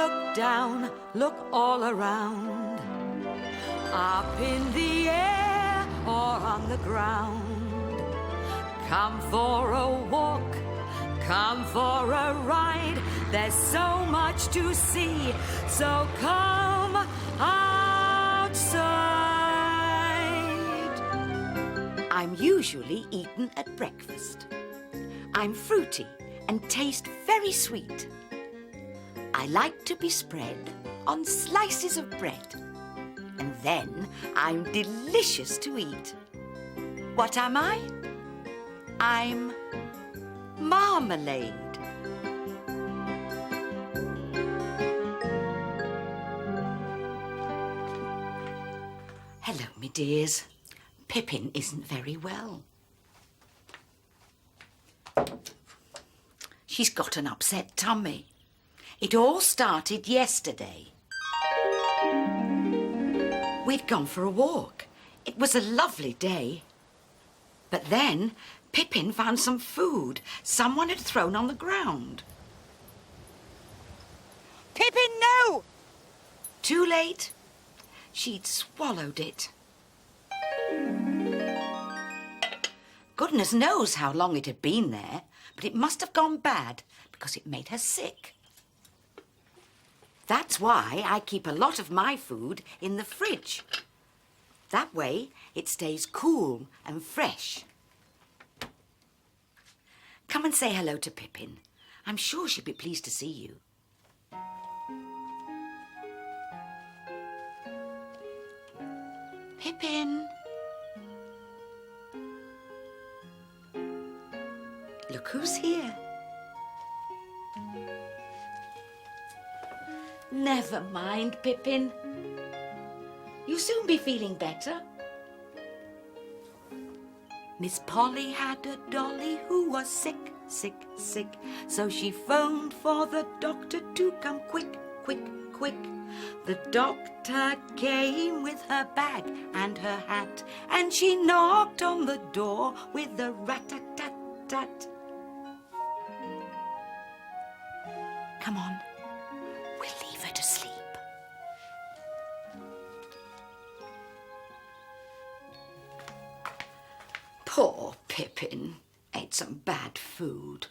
look down, look all around. Up in the air or on the ground. Come for a walk, come for a ride. There's so much to see, so come outside. I'm usually eaten at breakfast. I'm fruity and taste very sweet. I like to be spread on slices of bread. And then I'm delicious to eat. What am I? I'm Marmalade. Hello, me dears. Pippin isn't very well. She's got an upset tummy. It all started yesterday. We'd gone for a walk. It was a lovely day. But then Pippin found some food someone had thrown on the ground. Pippin, no! Too late. She'd swallowed it. Goodness knows how long it had been there, but it must have gone bad because it made her sick. That's why I keep a lot of my food in the fridge. That way it stays cool and fresh. Come and say hello to Pippin. I'm sure she'll be pleased to see you. Pippin. Look who's here. Never mind, Pippin. You'll soon be feeling better. Miss Polly had a dolly who was sick, sick, sick. So she phoned for the doctor to come quick, quick, quick. The doctor came with her bag and her hat, and she knocked on the door with a rat-tat-tat-tat. Come on, we'll leave her to sleep. Poor Pippin ate some bad food.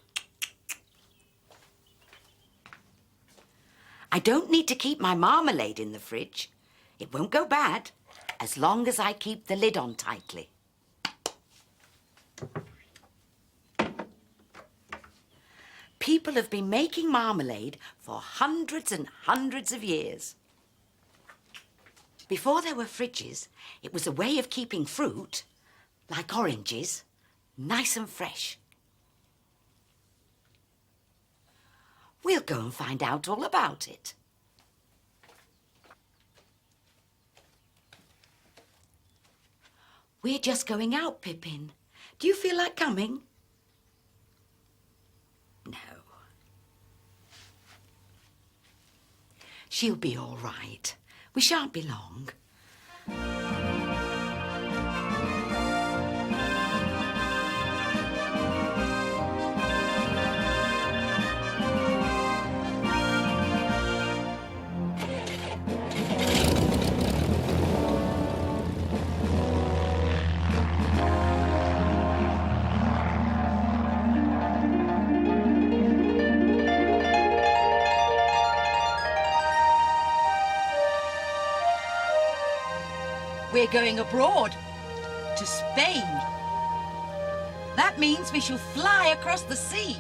I don't need to keep my marmalade in the fridge. It won't go bad as long as I keep the lid on tightly. People have been making marmalade for hundreds and hundreds of years. Before there were fridges, it was a way of keeping fruit, like oranges, nice and fresh. We'll go and find out all about it. We're just going out, Pippin. Do you feel like coming? No. She'll be all right. We shan't be long. We're going abroad, to Spain. That means we shall fly across the sea.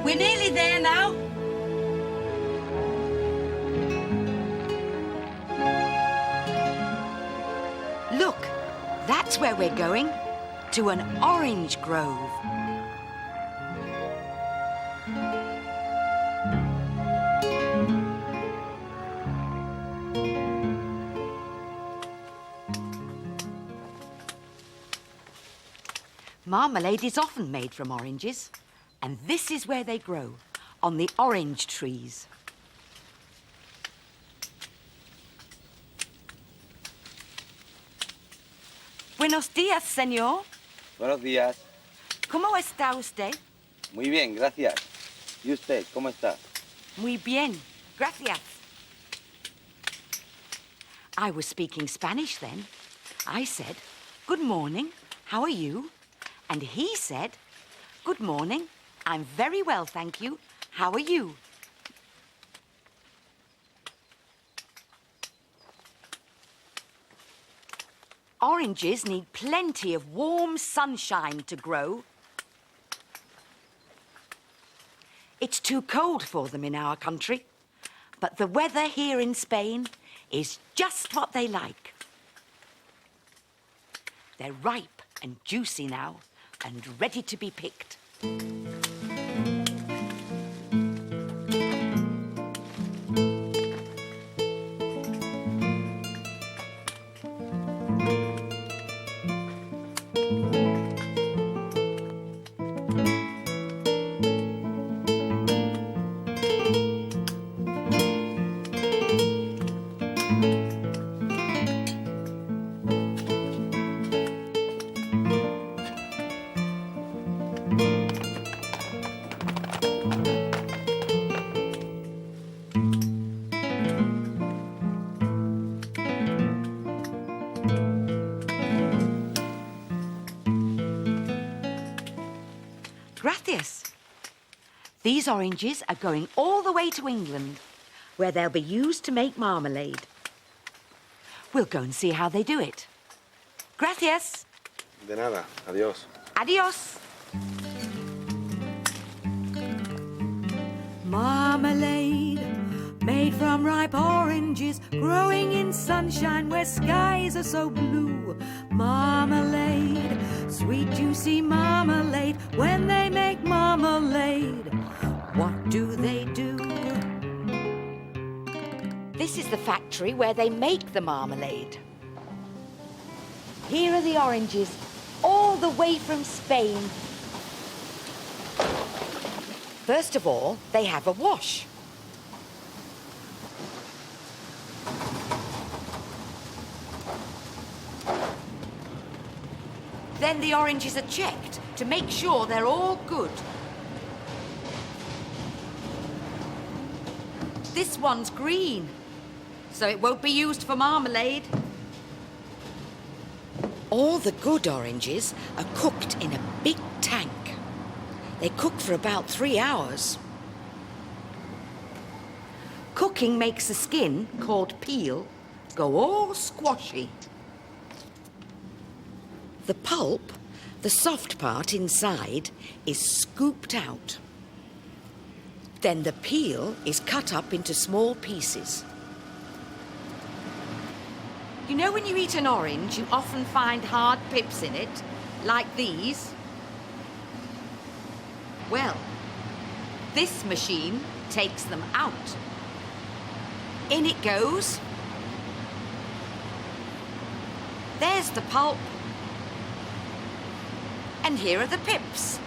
We're nearly there now. Look, that's where we're going, to an orange grove. Marmalade is often made from oranges, and this is where they grow, on the orange trees. Buenos días, señor. Buenos días. ¿Cómo está usted? Muy bien, gracias. ¿Y usted, cómo está? Muy bien. Gracias. I was speaking Spanish then. I said, good morning, how are you? And he said, good morning, I'm very well, thank you. How are you? Oranges need plenty of warm sunshine to grow. It's too cold for them in our country, but the weather here in Spain is just what they like. They're ripe and juicy now and ready to be picked. Gracias. These oranges are going all the way to England, where they'll be used to make marmalade. We'll go and see how they do it. Gracias. De nada. Adiós. Adios. Marmalade, made from ripe oranges, growing in sunshine where skies are so blue. Marmalade, sweet juicy marmalade. When they make marmalade, what do they do? This is the factory where they make the marmalade. Here are the oranges, all the way from Spain. First of all, they have a wash. Then the oranges are checked to make sure they're all good. This one's green, so it won't be used for marmalade. All the good oranges are cooked in a big tank. They cook for about 3 hours. Cooking makes the skin, called peel, go all squashy. The pulp, the soft part inside, is scooped out. Then the peel is cut up into small pieces. You know when you eat an orange, you often find hard pips in it, like these? Well, this machine takes them out. In it goes. There's the pulp. And here are the pips.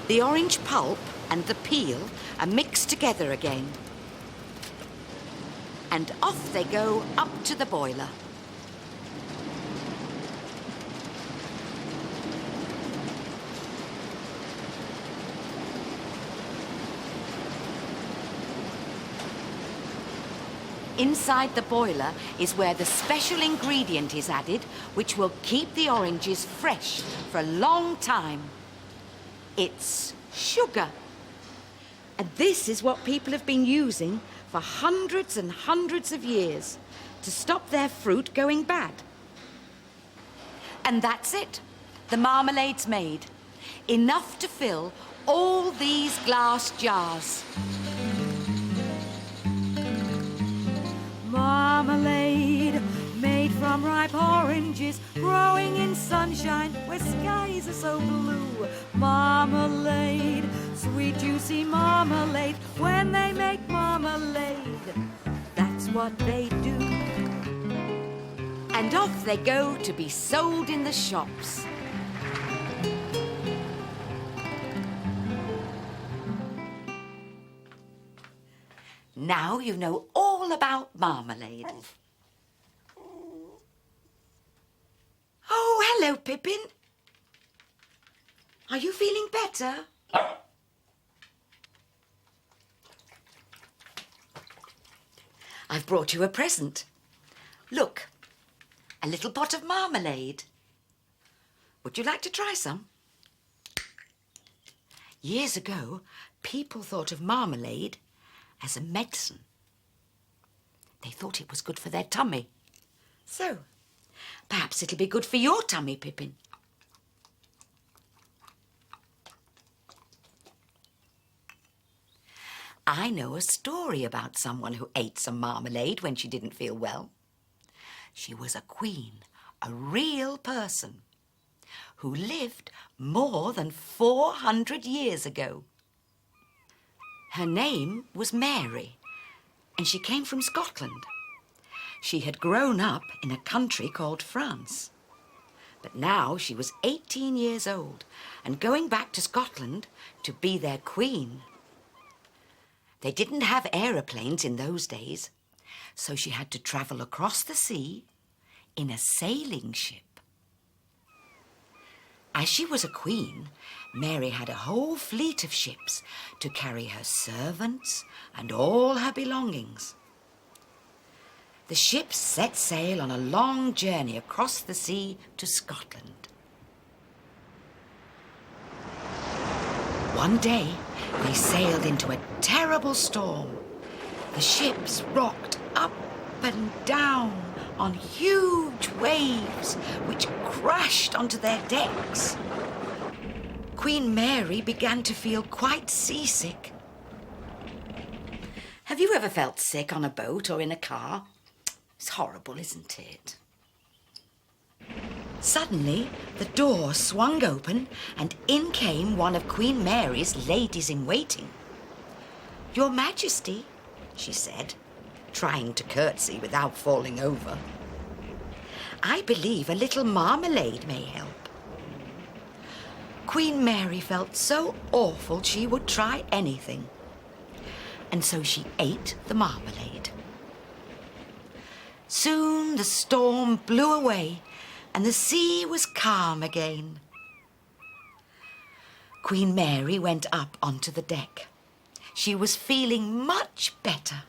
The orange pulp and the peel are mixed together again. And off they go up to the boiler. Inside the boiler is where the special ingredient is added, which will keep the oranges fresh for a long time. It's sugar. And this is what people have been using for hundreds and hundreds of years to stop their fruit going bad. And that's it. The marmalade's made. Enough to fill all these glass jars. Marmalade, made from ripe oranges, growing in sunshine where skies are so blue. Marmalade, sweet juicy marmalade. When they make marmalade, that's what they do. And off they go to be sold in the shops. Now you know all about marmalade. Hello, Pippin. Are you feeling better? I've brought you a present. Look, a little pot of marmalade. Would you like to try some? Years ago, people thought of marmalade as a medicine. They thought it was good for their tummy. So, perhaps it'll be good for your tummy, Pippin. I know a story about someone who ate some marmalade when she didn't feel well. She was a queen, a real person, who lived more than 400 years ago. Her name was Mary, and she came from Scotland. She had grown up in a country called France. But now she was 18 years old and going back to Scotland to be their queen. They didn't have aeroplanes in those days, so she had to travel across the sea in a sailing ship. As she was a queen, Mary had a whole fleet of ships to carry her servants and all her belongings. The ships set sail on a long journey across the sea to Scotland. One day, they sailed into a terrible storm. The ships rocked up and down on huge waves which crashed onto their decks. Queen Mary began to feel quite seasick. Have you ever felt sick on a boat or in a car? It's horrible, isn't it? Suddenly, the door swung open and in came one of Queen Mary's ladies-in-waiting. "Your Majesty," she said, trying to curtsy without falling over, "I believe a little marmalade may help." Queen Mary felt so awful she would try anything, and so she ate the marmalade. Soon the storm blew away and the sea was calm again. Queen Mary went up onto the deck. She was feeling much better.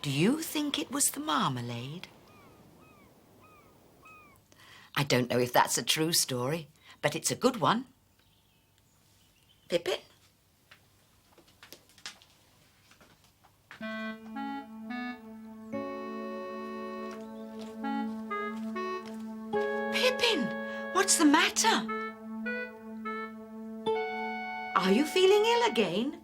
Do you think it was the marmalade? I don't know if that's a true story, but it's a good one. Pippin? Pippin, what's the matter? Are you feeling ill again?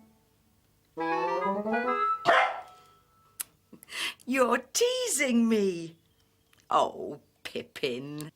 You're teasing me. Oh, Pippin.